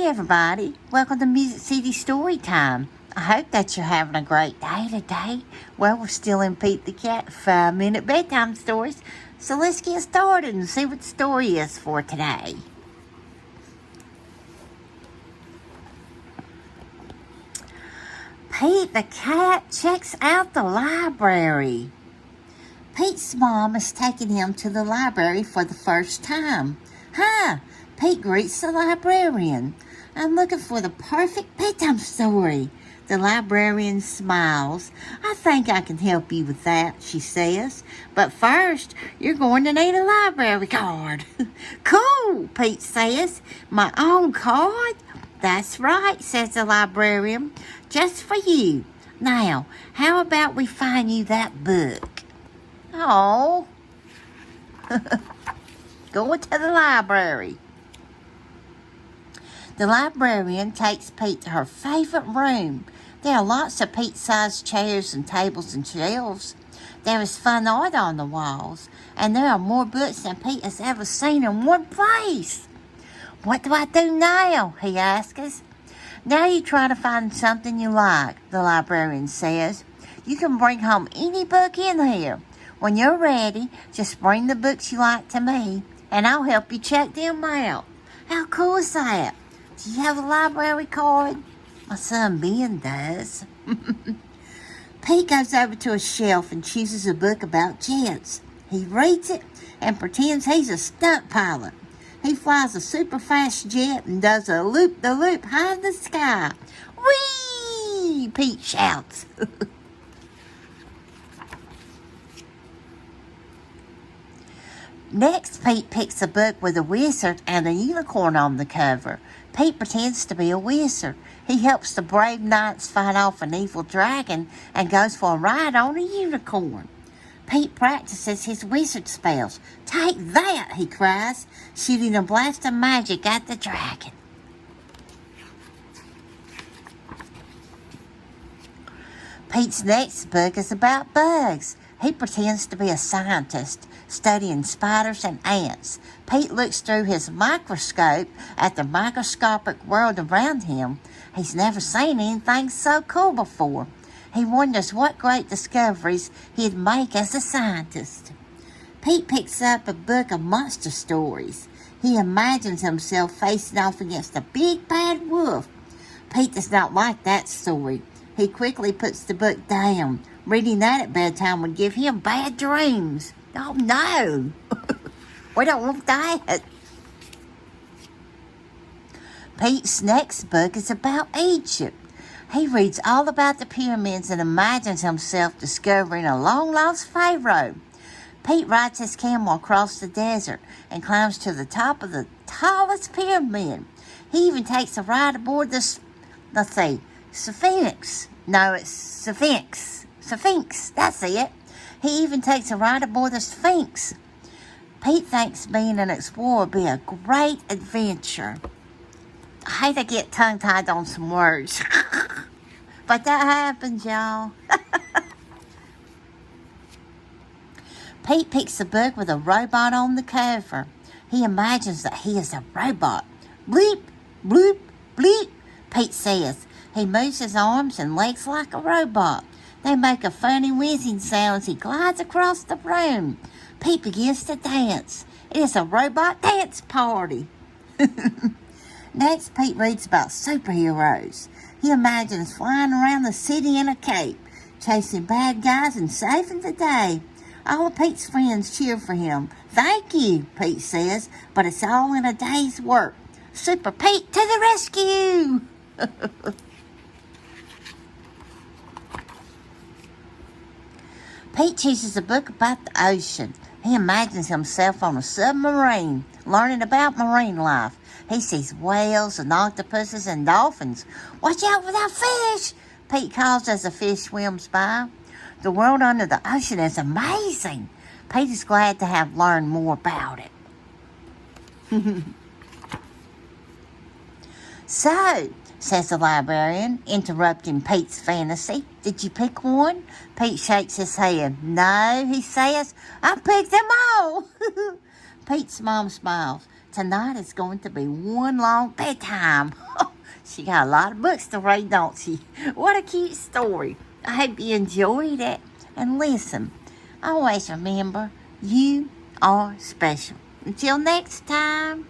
Hey everybody, welcome to Music City Story Time. I hope that you're having a great day today. Well, we're still in Pete the Cat 5-minute bedtime stories, so let's get started and see what the story is for today. Pete the Cat checks out the library. Pete's mom is taking him to the library for the first time. Hi, Pete greets the librarian. I'm looking for the perfect bedtime story. The librarian smiles. I think I can help you with that, she says. But first, you're going to need a library card. Cool, Pete says. My own card? That's right, says the librarian. Just for you. Now, how about we find you that book? Oh, going to the library. The librarian takes Pete to her favorite room. There are lots of Pete-sized chairs and tables and shelves. There is fun art on the walls, and there are more books than Pete has ever seen in one place. What do I do now? He asks. Now you try to find something you like, the librarian says. You can bring home any book in here. When you're ready, just bring the books you like to me, and I'll help you check them out. How cool is that? Do you have a library card? My son Ben does. Pete goes over to a shelf and chooses a book about jets. He reads it and pretends he's a stunt pilot. He flies a super fast jet and does a loop-de-loop high in the sky. Whee! Pete shouts. Next, Pete picks a book with a wizard and a unicorn on the cover. Pete pretends to be a wizard. He helps the brave knights fight off an evil dragon and goes for a ride on a unicorn. Pete practices his wizard spells. Take that, he cries, shooting a blast of magic at the dragon. Pete's next book is about bugs. He pretends to be a scientist, studying spiders and ants. Pete looks through his microscope at the microscopic world around him. He's never seen anything so cool before. He wonders what great discoveries he'd make as a scientist. Pete picks up a book of monster stories. He imagines himself facing off against a big bad wolf. Pete does not like that story. He quickly puts the book down. Reading that at bedtime would give him bad dreams. Oh no, we don't want that. Pete's next book is about Egypt. He reads all about the pyramids and imagines himself discovering a long-lost pharaoh. Pete rides his camel across the desert and climbs to the top of the tallest pyramid. He even takes a ride aboard the, Sphinx. No, it's Sphinx. Sphinx, that's it. He even takes a ride aboard the Sphinx. Pete thinks being an explorer would be a great adventure. I hate to get tongue-tied on some words. But that happens, y'all. Pete picks a book with a robot on the cover. He imagines that he is a robot. Bleep, bloop, bleep, Pete says. He moves his arms and legs like a robot. They make a funny whizzing sound as he glides across the room. Pete begins to dance. It is a robot dance party. Next, Pete reads about superheroes. He imagines flying around the city in a cape, chasing bad guys and saving the day. All of Pete's friends cheer for him. Thank you, Pete says, but it's all in a day's work. Super Pete to the rescue! Pete chooses a book about the ocean. He imagines himself on a submarine, learning about marine life. He sees whales and octopuses and dolphins. Watch out for that fish, Pete calls as a fish swims by. The world under the ocean is amazing. Pete is glad to have learned more about it. So, says the librarian, interrupting Pete's fantasy. Did you pick one? Pete shakes his head. No, he says, I picked them all. Pete's mom smiles. tonight is going to be one long bedtime. She got a lot of books to read, don't she? What a cute story. I hope you enjoyed it. And listen, always remember, you are special. Until next time.